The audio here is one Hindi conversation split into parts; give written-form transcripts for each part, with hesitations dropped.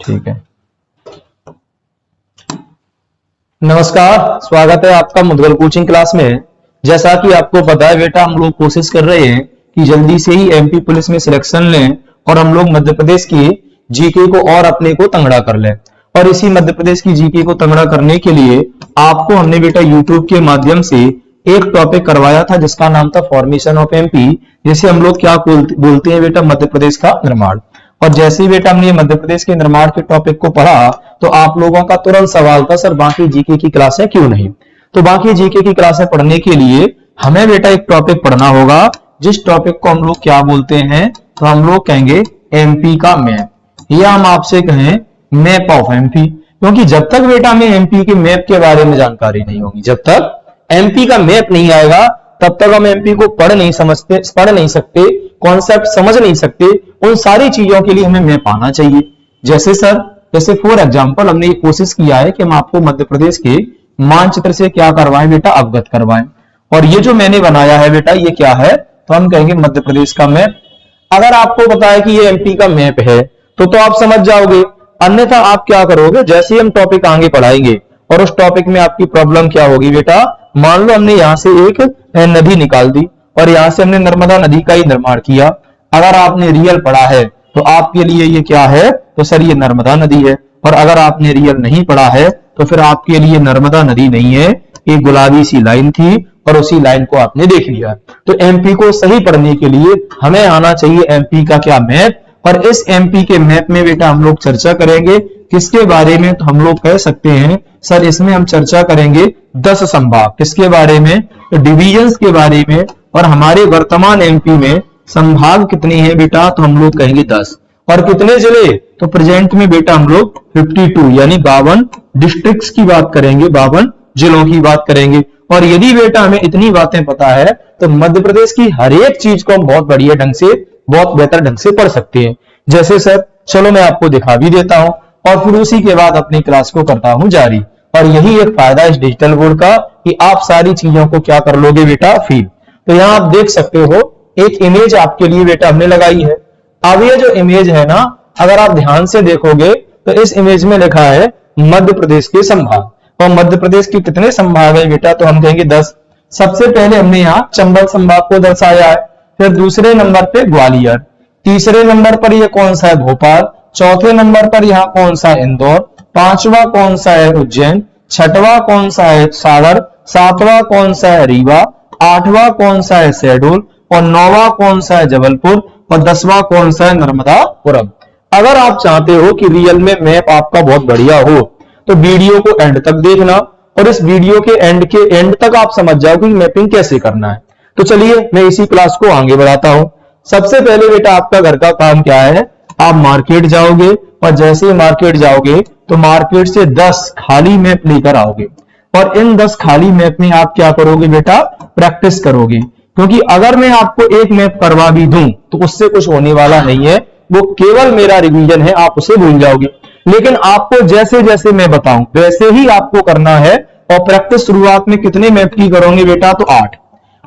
ठीक है। नमस्कार, स्वागत है आपका मुद्गल कोचिंग क्लास में। जैसा कि आपको पता है बेटा, हम लोग कोशिश कर रहे हैं कि जल्दी से ही एमपी पुलिस में सिलेक्शन लें और हम लोग मध्य प्रदेश की जीके को और अपने को तगड़ा कर लें। और इसी मध्य प्रदेश की जीके को तगड़ा करने के लिए आपको हमने बेटा यूट्यूब के माध्यम से एक टॉपिक करवाया था जिसका नाम था फॉर्मेशन ऑफ एमपी, जिसे हम लोग क्या बोलते हैं बेटा, मध्य प्रदेश का निर्माण। और जैसे ही बेटा हमने मध्य प्रदेश के निर्माण के टॉपिक को पढ़ा तो आप लोगों का तुरंत सवाल था, सर बाकी जीके की क्लासें क्यों नहीं। तो बाकी जीके की क्लासें पढ़ने के लिए हमें बेटा एक टॉपिक पढ़ना होगा, जिस टॉपिक को हम लोग क्या बोलते हैं, तो हम लोग कहेंगे एमपी का मैप, या हम आपसे कहें मैप ऑफ एमपी। क्योंकि जब तक बेटा हमें एमपी के मैप के बारे में जानकारी नहीं होगी, जब तक एमपी का मैप नहीं आएगा तब तक हम एमपी को पढ़ नहीं सकते, कॉन्सेप्ट समझ नहीं सकते। उन सारी चीजों के लिए हमें मैप आना चाहिए। जैसे फॉर एग्जांपल हमने ये कोशिश किया है कि हम आपको मध्य प्रदेश के मानचित्र से क्या करवाएं बेटा, अवगत करवाएं। और ये जो मैंने बनाया है बेटा, ये क्या है, तो हम कहेंगे मध्य प्रदेश का मैप। अगर आपको पता है कि ये एमपी का मैप है तो आप समझ जाओगे। अन्यथा आप क्या करोगे, जैसे ही हम टॉपिक आगे पढ़ाएंगे और उस टॉपिक में आपकी प्रॉब्लम क्या होगी बेटा, मान लो हमने यहां से एक नदी निकाल दी और यहां से हमने नर्मदा नदी का ही निर्माण किया। अगर आपने रियल पढ़ा है तो आपके लिए ये क्या है, तो सर ये नर्मदा नदी है। और अगर आपने रियल नहीं पढ़ा है तो फिर आपके लिए नर्मदा नदी नहीं है, एक गुलाबी सी लाइन थी और उसी लाइन को आपने देख लिया। तो एमपी को सही पढ़ने के लिए हमें आना चाहिए एमपी का क्या मैप। और इस एमपी के मैप में बेटा हम लोग चर्चा करेंगे किसके बारे में, तो हम लोग कह सकते हैं सर इसमें हम चर्चा करेंगे 10 संभाग। किसके बारे में, तो डिविजन्स के बारे में। और हमारे वर्तमान एमपी में संभाग कितने हैं बेटा, तो हम लोग कहेंगे 10। और कितने जिले, तो प्रेजेंट में बेटा हम लोग 52 यानी 52 डिस्ट्रिक्ट्स की बात करेंगे, 52 जिलों की बात करेंगे। और यदि बेटा हमें इतनी बातें पता है तो मध्य प्रदेश की हर एक चीज को हम बहुत बढ़िया ढंग से, बहुत बेहतर ढंग से पढ़ सकते हैं। जैसे सर चलो मैं आपको दिखा भी देता हूं और फिर उसी के बाद अपनी क्लास को करता हूं जारी। और यही एक फायदा इस डिजिटल बोर्ड का कि आप सारी चीजों को क्या कर लोगे बेटा, फील। तो यहां आप देख सकते हो एक इमेज आपके लिए बेटा हमने लगाई है। अब ये जो इमेज है ना, अगर आप ध्यान से देखोगे तो इस इमेज में लिखा है मध्य प्रदेश के संभाग। और मध्य प्रदेश के कितने संभाग है बेटा, तो हम कहेंगे 10। सबसे पहले हमने यहाँ चंबल संभाग को दर्शाया है, फिर दूसरे नंबर पे ग्वालियर, तीसरे नंबर पर यह कौन सा है, भोपाल, चौथे नंबर पर यहाँ कौन सा है, इंदौर, पांचवा कौन सा है, उज्जैन, छठवां कौन सा है, सागर, सातवां कौन सा है, रीवा, आठवां कौन सा है, शहडोल, और नौवां कौन सा है, जबलपुर, और 10वां कौन सा है, नर्मदापुरम। अगर आप चाहते हो कि रियल में मैप आपका बहुत बढ़िया हो तो वीडियो को एंड तक देखना, और इस वीडियो के एंड तक आप समझ जाओ कि मैपिंग कैसे करना है। तो चलिए मैं इसी क्लास को आगे बढ़ाता हूं। सबसे पहले बेटा आपका घर का काम क्या है, आप मार्केट जाओगे और जैसे ही मार्केट जाओगे तो मार्केट से 10 खाली मैप लेकर आओगे। और इन 10 खाली मैप में आप क्या करोगे बेटा, प्रैक्टिस करोगे। क्योंकि अगर मैं आपको एक मैप करवा भी दूं तो उससे कुछ होने वाला नहीं है, वो केवल मेरा रिवीजन है, आप उसे भूल जाओगे। लेकिन आपको जैसे जैसे मैं बताऊं वैसे ही आपको करना है। और प्रैक्टिस शुरुआत में कितने मैप की करोगे बेटा, तो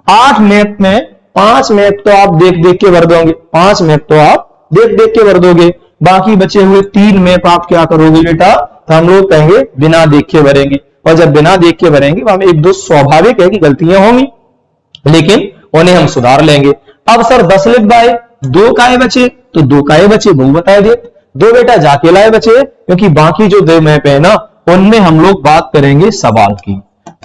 8 मैप में 5 मैप तो आप देख देख के भर दोगे, 5 मैप तो आप देख देख के भर दोगे। बाकी बचे हुए 3 मैप आप क्या करोगे बेटा, तो हम लोग कहेंगे बिना देख के भरेंगे। और जब बिना देख के भरेंगे तो हमें 1-2 स्वाभाविक है कि गलतियां होंगी, लेकिन उन्हें हम सुधार लेंगे। अब सर 10 लिख पाए, 2 काहे बचे, तो 2 काहे बचे वो बता दे। 2 बेटा जाके लाए बचे, क्योंकि बाकी जो 2 मैप है ना उनमें हम लोग बात करेंगे सवाल की,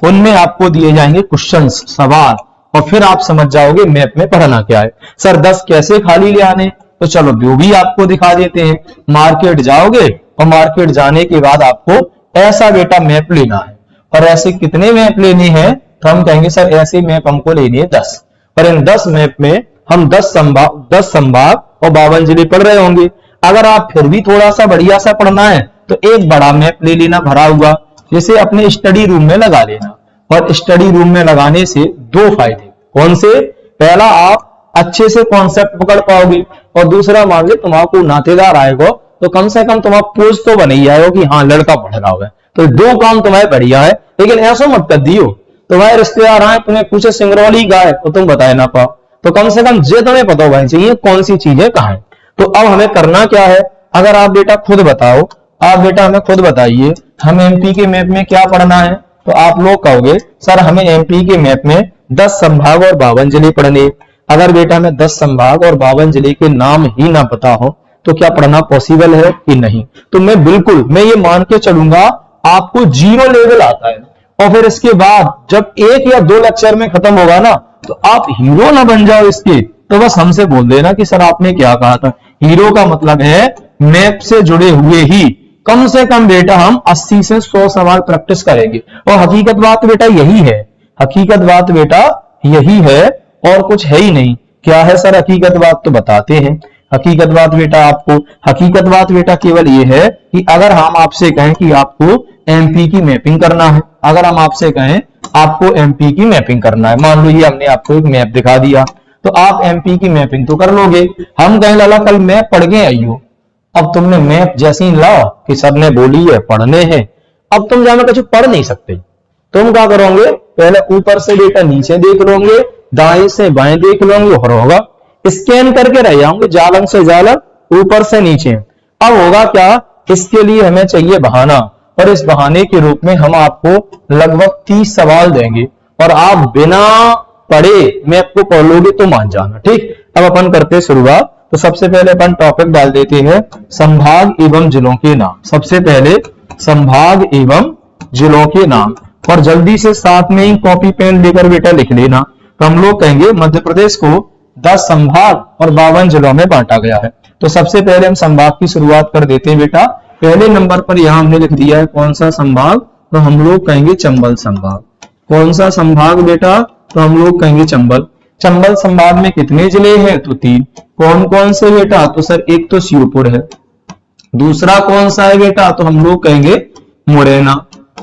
उनमें आपको दिए जाएंगे क्वेश्चंस, सवाल, और फिर आप समझ जाओगे मैप में पढ़ना क्या है। सर 10 कैसे खाली ले आने, तो चलो वो भी आपको दिखा देते हैं। मार्केट जाओगे और मार्केट जाने के बाद आपको ऐसा बेटा मैप लेना है। और ऐसे कितने मैप लेने हैं, तो हम कहेंगे सर ऐसे मैप हमको लेने हैं 10। और इन 10 मैप में हम 10 संभाग और 52 जिले पढ़ रहे होंगे। अगर आप फिर भी थोड़ा सा बढ़िया सा पढ़ना है तो एक बड़ा मैप ले लेना भरा हुआ, जिसे अपने स्टडी रूम में लगा लेना। और स्टडी रूम में लगाने से 2 फायदे, कौन से, पहला आप अच्छे से कॉन्सेप्ट पकड़ पाओगे, और दूसरा मान लो तुम्हारा नातेदार आएगा तो कम से कम तुम्हारा पोज तो बन ही जाएगा कि हाँ लड़का पढ़ रहा है। तो 2 काम तुम्हारे बढ़िया है। लेकिन ऐसा मत कर दियो तुम्हारे रिश्तेदार आए तुम्हें पूछे सिंगरौली का है तो तुम बताए ना पाओ, तो कम से कम ये तुम्हें पता होना चाहिए कौन सी चीजें कहाँ है। तो अब हमें करना क्या है, अगर आप बेटा खुद बताओ आप बेटा हमें खुद बताइए, हम एमपी के मैप में क्या पढ़ना है? तो आप लोग कहोगे सर हमें एमपी के मैप में 10 संभाग और 52 जिले पढ़ने। अगर बेटा हमें 10 संभाग और 52 जिले के नाम ही ना पता हो तो क्या पढ़ना पॉसिबल है कि नहीं? तो मैं ये मान के चलूंगा आपको 0 लेवल आता है, और फिर इसके बाद जब 1 या 2 लेक्चर में खत्म होगा ना तो आप हीरो ना बन जाओ इसके, तो बस हमसे बोल देना कि सर आपने क्या कहा था। हीरो का मतलब है मैप से जुड़े हुए ही कम से कम बेटा हम 80 से 100 सवाल प्रैक्टिस करेंगे। और हकीकत बात बेटा यही है, हकीकत बात बेटा यही है, और कुछ है ही नहीं। क्या है सर हकीकत बात? तो बताते हैं। हकीकत बात बेटा आपको, हकीकत बात बेटा केवल ये है कि अगर हम आपसे कहें कि आपको एमपी की मैपिंग करना है, अगर हम आपसे कहें आपको एमपी की मैपिंग करना है, मान लो ये हमने आपको एक मैप दिखा दिया, तो आप एमपी की मैपिंग तो कर लोगे। हम कहें लाला कल मैप पढ़ के आइयो, अब तुमने मैप जैसे ही लाओ कि सर ने बोली है पढ़ने हैं, अब तुम जानो कुछ पढ़ नहीं सकते। तुम क्या करोगे? पहले ऊपर से बेटा नीचे देख लोगे, दाएं से बाएं देख लोगे, और होगा स्कैन करके रह जाओगे जालम से जालम, ऊपर से नीचे। अब होगा क्या? इसके लिए हमें चाहिए बहाना, और इस बहाने के रूप में हम आपको लगभग 30 सवाल देंगे, और आप बिना पढ़े मैप को पढ़ लोगे तो मान जाना। ठीक, अब अपन करते शुरुआत। तो सबसे पहले अपन टॉपिक डाल देते हैं संभाग एवं जिलों के नाम। सबसे पहले संभाग एवं जिलों के नाम, और जल्दी से साथ में ही कॉपी पेन लेकर बेटा लिख लेना। तो हम लोग कहेंगे मध्य प्रदेश को 10 संभाग और 52 जिलों में बांटा गया है। तो सबसे पहले हम संभाग की शुरुआत कर देते हैं बेटा। पहले नंबर पर यहां हमने लिख दिया है कौन सा संभाग? तो हम लोग कहेंगे चंबल संभाग। कौन सा संभाग बेटा? तो हम लोग कहेंगे चंबल। चंबल संभाग में कितने जिले हैं? तो 3। कौन कौन से बेटा? तो सर एक तो श्योपुर है, दूसरा कौन सा है बेटा? तो हम लोग कहेंगे मुरैना,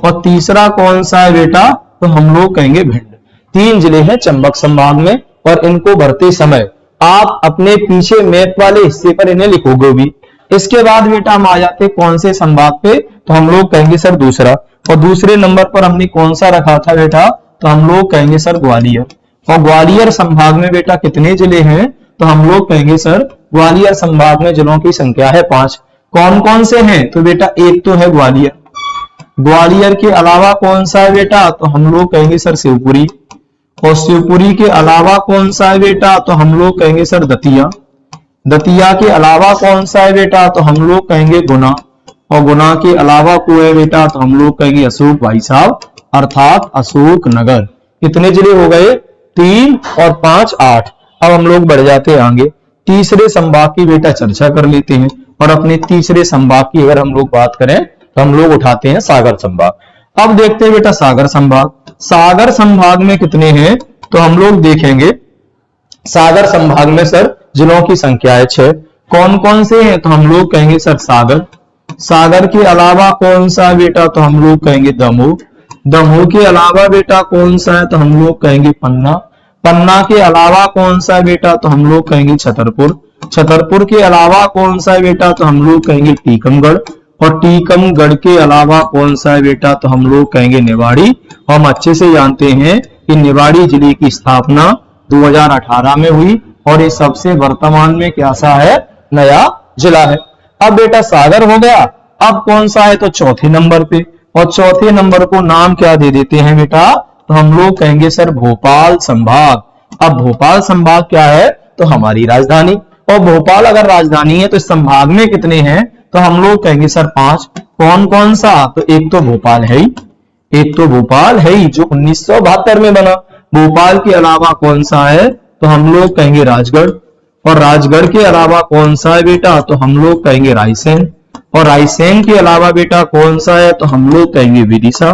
और तीसरा कौन सा है बेटा? तो हम लोग कहेंगे भिंड। 3 जिले हैं चंबल संभाग में, और इनको भरते समय आप अपने पीछे मैप वाले हिस्से पर इन्हें लिखोगे भी। इसके बाद बेटा हम आ जाते कौन से संभाग पे? तो हम लोग कहेंगे सर दूसरा, और दूसरे नंबर पर हमने कौन सा रखा था बेटा? तो हम लोग कहेंगे सर ग्वालियर। और ग्वालियर संभाग में बेटा कितने जिले हैं? तो हम लोग कहेंगे सर ग्वालियर संभाग में जिलों की संख्या है 5। कौन कौन से हैं? तो बेटा एक तो है ग्वालियर, ग्वालियर के अलावा कौन सा है बेटा? तो हम लोग कहेंगे सर शिवपुरी, और शिवपुरी के अलावा कौन सा है बेटा? तो हम लोग कहेंगे सर दतिया, दतिया के अलावा कौन सा है बेटा? तो हम लोग कहेंगे गुना, और गुना के अलावा को है बेटा? तो हम लोग कहेंगे अशोक भाई साहब, अर्थात अशोक नगर। कितने जिले हो गए? 3 और 5 8। अब हम लोग बढ़ जाते हैं आगे, तीसरे संभाग की बेटा चर्चा कर लेते हैं। और अपने तीसरे संभाग की अगर हम लोग बात करें तो हम लोग उठाते हैं सागर संभाग। अब देखते हैं बेटा सागर संभाग। सागर संभाग में कितने हैं? तो हम लोग देखेंगे सागर संभाग में सर जिलों की संख्या है 6। कौन कौन से हैं? तो हम लोग कहेंगे सर सागर, सागर के अलावा कौन सा है बेटा? तो हम लोग कहेंगे दमोह, दमोह के अलावा बेटा कौन सा है? तो हम लोग कहेंगे पन्ना, पन्ना के अलावा कौन सा है बेटा? तो हम लोग कहेंगे छतरपुर, छतरपुर के अलावा कौन सा है बेटा? तो हम लोग कहेंगे टीकमगढ़, और टीकमगढ़ के अलावा कौन सा है बेटा? तो हम लोग कहेंगे निवाड़ी। हम अच्छे से जानते हैं कि निवाड़ी जिले की स्थापना 2018 में हुई, और ये सबसे वर्तमान में क्या सा है? नया जिला है। अब बेटा सागर हो गया, अब कौन सा है? तो चौथे नंबर पे, और चौथे नंबर को नाम क्या दे देते हैं बेटा? तो हम लोग कहेंगे सर भोपाल संभाग। अब भोपाल संभाग क्या है? तो हमारी राजधानी, और भोपाल अगर राजधानी है तो इस संभाग में कितने हैं? तो हम लोग कहेंगे सर 5। कौन कौन सा? तो एक तो भोपाल है ही, एक तो भोपाल है ही जो 1972 में बना। भोपाल के अलावा कौन सा है? तो हम लोग कहेंगे राजगढ़, और राजगढ़ के अलावा कौन सा है बेटा? तो हम लोग कहेंगे रायसेन, और रायसेन के अलावा बेटा कौन सा है? तो हम लोग कहेंगे विदिशा,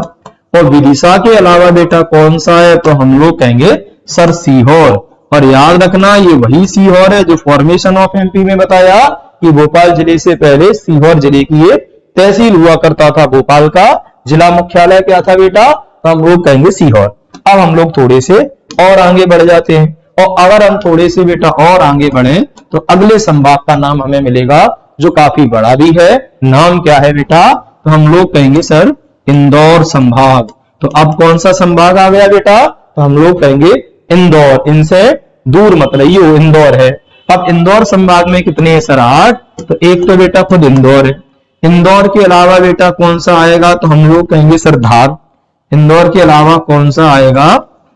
और विदिशा के अलावा बेटा कौन सा है? तो हम लोग कहेंगे सर सीहोर। और याद रखना ये वही सीहोर है जो फॉर्मेशन ऑफ एमपी में बताया कि भोपाल जिले से पहले सीहोर जिले की एक तहसील हुआ करता था। भोपाल का जिला मुख्यालय क्या था बेटा? तो हम लोग कहेंगे सीहोर। अब हम लोग थोड़े से और आगे बढ़ जाते हैं, और अगर हम थोड़े से बेटा और आगे बढ़े तो अगले संभाग का नाम हमें मिलेगा जो काफी बड़ा भी है। नाम क्या है बेटा? तो हम लोग कहेंगे सर इंदौर संभाग। तो अब कौन सा संभाग आ गया बेटा? तो हम लोग कहेंगे इंदौर। इनसे दूर मत रहिए, इंदौर है। अब इंदौर संभाग में कितने हैं सर? 8। तो एक तो बेटा खुद इंदौर है, इंदौर के अलावा बेटा कौन सा आएगा, तो हम लोग कहेंगे सर धार। इंदौर के अलावा कौन सा आएगा,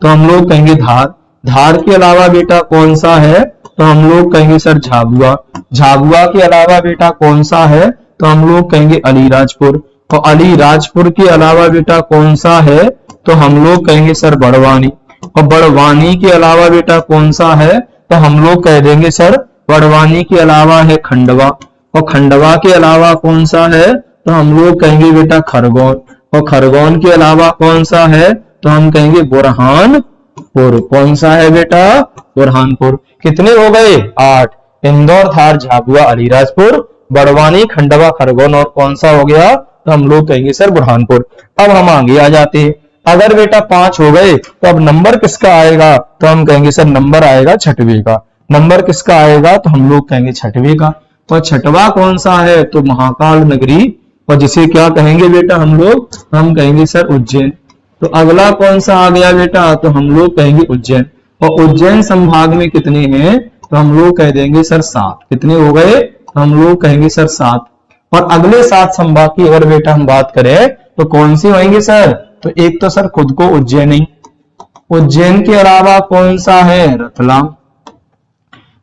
तो हम लोग कहेंगे धार। धार के अलावा बेटा कौन सा है, तो हम लोग कहेंगे सर झाबुआ। झाबुआ के अलावा बेटा कौन सा है, तो हम लोग कहेंगे अलीराजपुर। और अलीराजपुर के अलावा बेटा कौन सा है, तो हम लोग कहेंगे सर बड़वानी। और बड़वानी के अलावा बेटा कौन सा है, तो हम लोग कह देंगे सर बड़वानी के अलावा है खंडवा। और खंडवा के अलावा कौन सा है, तो हम लोग कहेंगे बेटा खरगोन। और खरगोन के अलावा कौन सा है, तो हम कहेंगे बुरहानपुर। कौन सा है बेटा, बुरहानपुर। कितने हो गए, 8। इंदौर, धार, झाबुआ, अलीराजपुर, बड़वानी, खंडवा, खरगोन और कौन सा हो गया, तो हम लोग कहेंगे सर बुरहानपुर। अब हम आगे आ जाते हैं। अगर बेटा 5 हो गए तो अब नंबर किसका आएगा, तो हम कहेंगे सर नंबर आएगा छठवें का। नंबर किसका आएगा, तो हम लोग कहेंगे छठवें का। और छठवा कौन सा है, तो महाकाल नगरी, और जिसे क्या कहेंगे बेटा हम लोग, हम कहेंगे सर उज्जैन। तो अगला कौन सा आ गया बेटा, तो हम लोग कहेंगे उज्जैन। और उज्जैन संभाग में कितने हैं, तो हम लोग कह देंगे सर 7। कितने हो गए, तो हम लोग कहेंगे सर 7। और अगले 7 संभाग की अगर बेटा हम बात करें तो कौन सी होंगे सर, तो एक तो सर खुद को उज्जैन। उज्जैन के अलावा कौन सा है, रतलाम।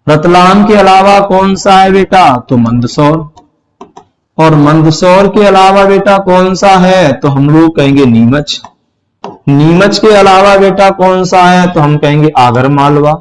रतलाम के अलावा कौन सा है बेटा, तो मंदसौर। और मंदसौर के अलावा बेटा कौन सा है, तो हम लोग कहेंगे नीमच। नीमच के अलावा बेटा कौन सा है, तो हम कहेंगे आगर मालवा।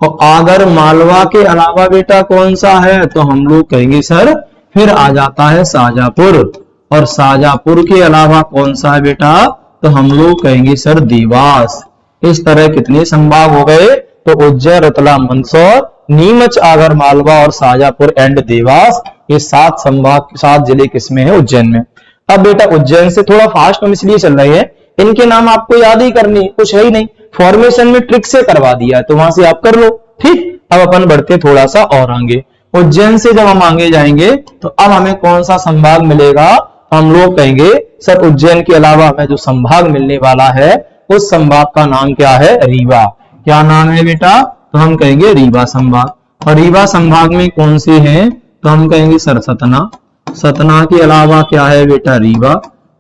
और आगर मालवा के अलावा बेटा कौन सा है, तो हम लोग कहेंगे सर फिर आ जाता है शाहजहांपुर। और शाहजहांपुर के अलावा कौन सा है बेटा, तो हम लोग कहेंगे सर देवास। इस तरह कितने संभाग हो गए, तो उज्जैन, रतलाम, मंदसौर, नीमच, आगर मालवा और शाहजहांपुर एंड देवास। ये 7 संभाग, 7 जिले किसमें है, उज्जैन में। अब बेटा उज्जैन से थोड़ा फास्ट हम इसलिए चल रहे हैं, इनके नाम आपको याद ही करनी, कुछ है ही नहीं, फॉर्मेशन में ट्रिक से करवा दिया है, तो वहां से आप कर लो। ठीक, अब अपन बढ़ते थोड़ा सा और आगे। उज्जैन से जब हम आगे जाएंगे तो अब हमें कौन सा संभाग मिलेगा, हम लोग कहेंगे सर उज्जैन के अलावा हमें जो संभाग मिलने वाला है उस संभाग का नाम क्या है, रीवा। क्या नाम है बेटा, तो हम कहेंगे रीवा संभाग। और रीवा संभाग में कौन से हैं, तो हम कहेंगे सर सतना। सतना के अलावा क्या है बेटा, रीवा।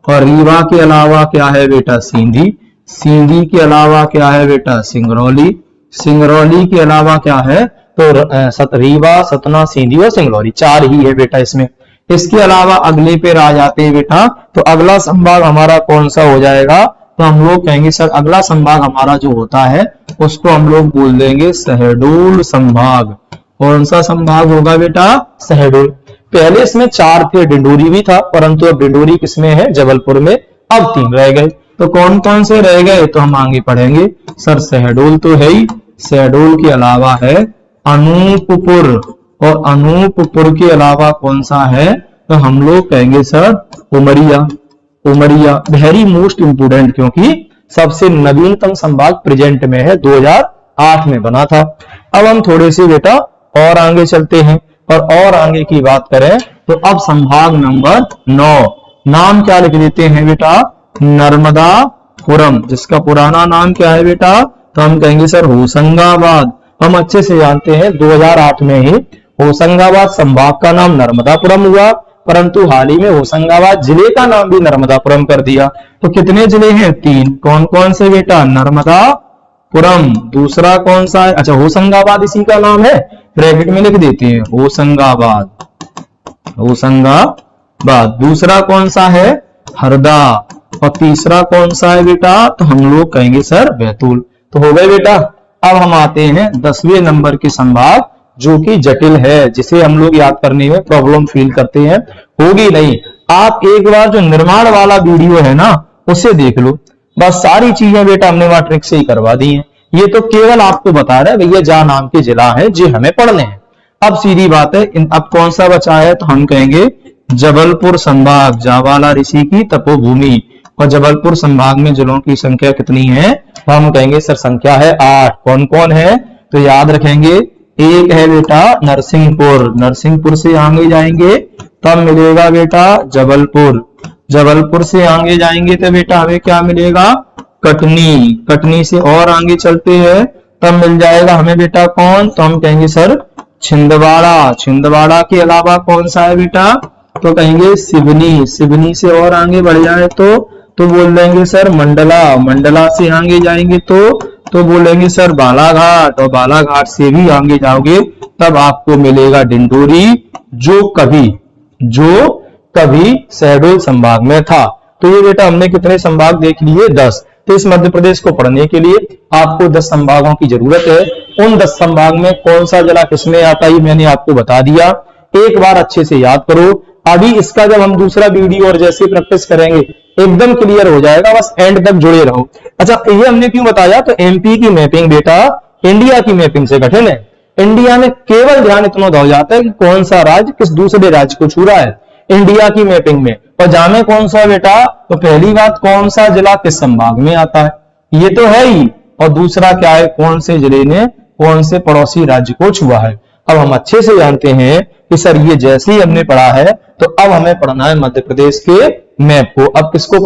और रीवा के अलावा क्या है बेटा, सींधी। सींधी के अलावा क्या है बेटा, सिंगरौली। सिंगरौली के अलावा क्या है, तो रीवा, सतना, सींधी और सिंगरौली, 4 ही है बेटा इसमें। इसके अलावा अगले पे आ जाते हैं बेटा, तो अगला संभाग हमारा कौन सा हो जाएगा, तो हम लोग कहेंगे सर अगला संभाग हमारा जो होता है उसको हम लोग बोल देंगे शहडोल संभाग। कौन सा संभाग होगा बेटा, शहडोल। पहले इसमें 4 थे, डिंडोरी भी था, परंतु अब डिंडोरी किसमें है, जबलपुर में। अब 3 रह गए, तो कौन कौन से रह गए, तो हम आगे पढ़ेंगे। सर शहडोल तो है ही, शहडोल के अलावा है अनूपपुर। और अनूपपुर के अलावा कौन सा है, तो हम लोग कहेंगे sir Umaria. Umaria very most important, क्योंकि सबसे नवीनतम संभाग प्रेजेंट में है, 2008 में बना था। अब हम थोड़े से बेटा और आगे चलते हैं, और आगे की बात करें तो अब संभाग नंबर 9, नाम क्या लिख देते हैं बेटा, नर्मदापुरम। जिसका पुराना नाम क्या है बेटा, तो हम कहेंगे सर होशंगाबाद। हम अच्छे से जानते हैं 2008 में ही होशंगाबाद संभाग का नाम नर्मदापुरम हुआ, परंतु हाल ही में होशंगाबाद जिले का नाम भी नर्मदापुरम कर दिया। तो कितने जिले हैं, 3। कौन कौन से बेटा, नर्मदापुरम, दूसरा कौन सा है, अच्छा होशंगाबाद इसी का नाम है, ब्रैकेट में लिख देते हैं होशंगाबाद। होशंगाबाद, दूसरा कौन सा है, हरदा। और तीसरा कौन सा है बेटा, तो हम लोग कहेंगे सर बैतूल। तो हो गए बेटा। अब हम आते हैं 10वें नंबर के संभाग, जो कि जटिल है, जिसे हम लोग याद करने में प्रॉब्लम फील करते हैं, होगी नहीं। आप एक बार जो निर्माण वाला वीडियो है ना उसे देख लो, बस सारी चीजें बेटा हमने वहां ट्रिक से ही करवा दी हैं। ये तो केवल आपको बता रहा है भैया जा नाम के जिला है जी हमें पढ़ने हैं। अब सीधी बात है, अब कौन सा बचा है, तो हम कहेंगे जबलपुर संभाग, जावाला ऋषि की तपोभूमि। और जबलपुर संभाग में जिलों की संख्या कितनी है, तो हम कहेंगे सर संख्या है 8। कौन कौन है, तो याद रखेंगे, एक है बेटा नरसिंहपुर। नरसिंहपुर से आगे जाएंगे तब मिलेगा बेटा जबलपुर। जबलपुर से आगे जाएंगे तो बेटा हमें क्या मिलेगा, कटनी। कटनी से और आगे चलते हैं तब मिल जाएगा हमें बेटा कौन, तो हम कहेंगे सर छिंदवाड़ा। छिंदवाड़ा के अलावा कौन सा है बेटा, तो कहेंगे सिवनी, सिवनी से और आगे बढ़ जाए तो बोल देंगे सर मंडला, मंडला से आगे जाएंगे तो बोलेंगे सर बालाघाट, और बालाघाट से भी आगे जाओगे तब आपको मिलेगा डिंडोरी, जो कभी शहडोल संभाग में था। तो ये बेटा हमने कितने संभाग देख लिए? 10। तो इस मध्य प्रदेश को पढ़ने के लिए आपको 10 संभागों की जरूरत है। उन 10 संभाग में कौन सा जिला किसमें आता है मैंने आपको बता दिया, एक बार अच्छे से याद करो। अभी इसका जब हम दूसरा वीडियो और जैसे प्रैक्टिस करेंगे एकदम क्लियर हो जाएगा, बस एंड तक जुड़े रहो। अच्छा, ये हमने क्यों बताया? तो एमपी की मैपिंग बेटा इंडिया की मैपिंग से कठिन है। इंडिया में केवल ध्यान इतना हो जाता है कि कौन सा राज्य किस दूसरे राज्य को छू रहा है इंडिया की मैपिंग में, और जाने कौन सा बेटा, तो पहली बात कौन सा जिला किस संभाग में आता है, ये तो है ही, और दूसरा क्या है, कौन से जिले ने कौन से पड़ोसी राज्य को छुआ है। अब हम अच्छे से जानते हैं कि सर ये जैसे ही हमने पढ़ा है तो अब हमें पढ़ना है मध्य प्रदेश के मैप को। अब किसको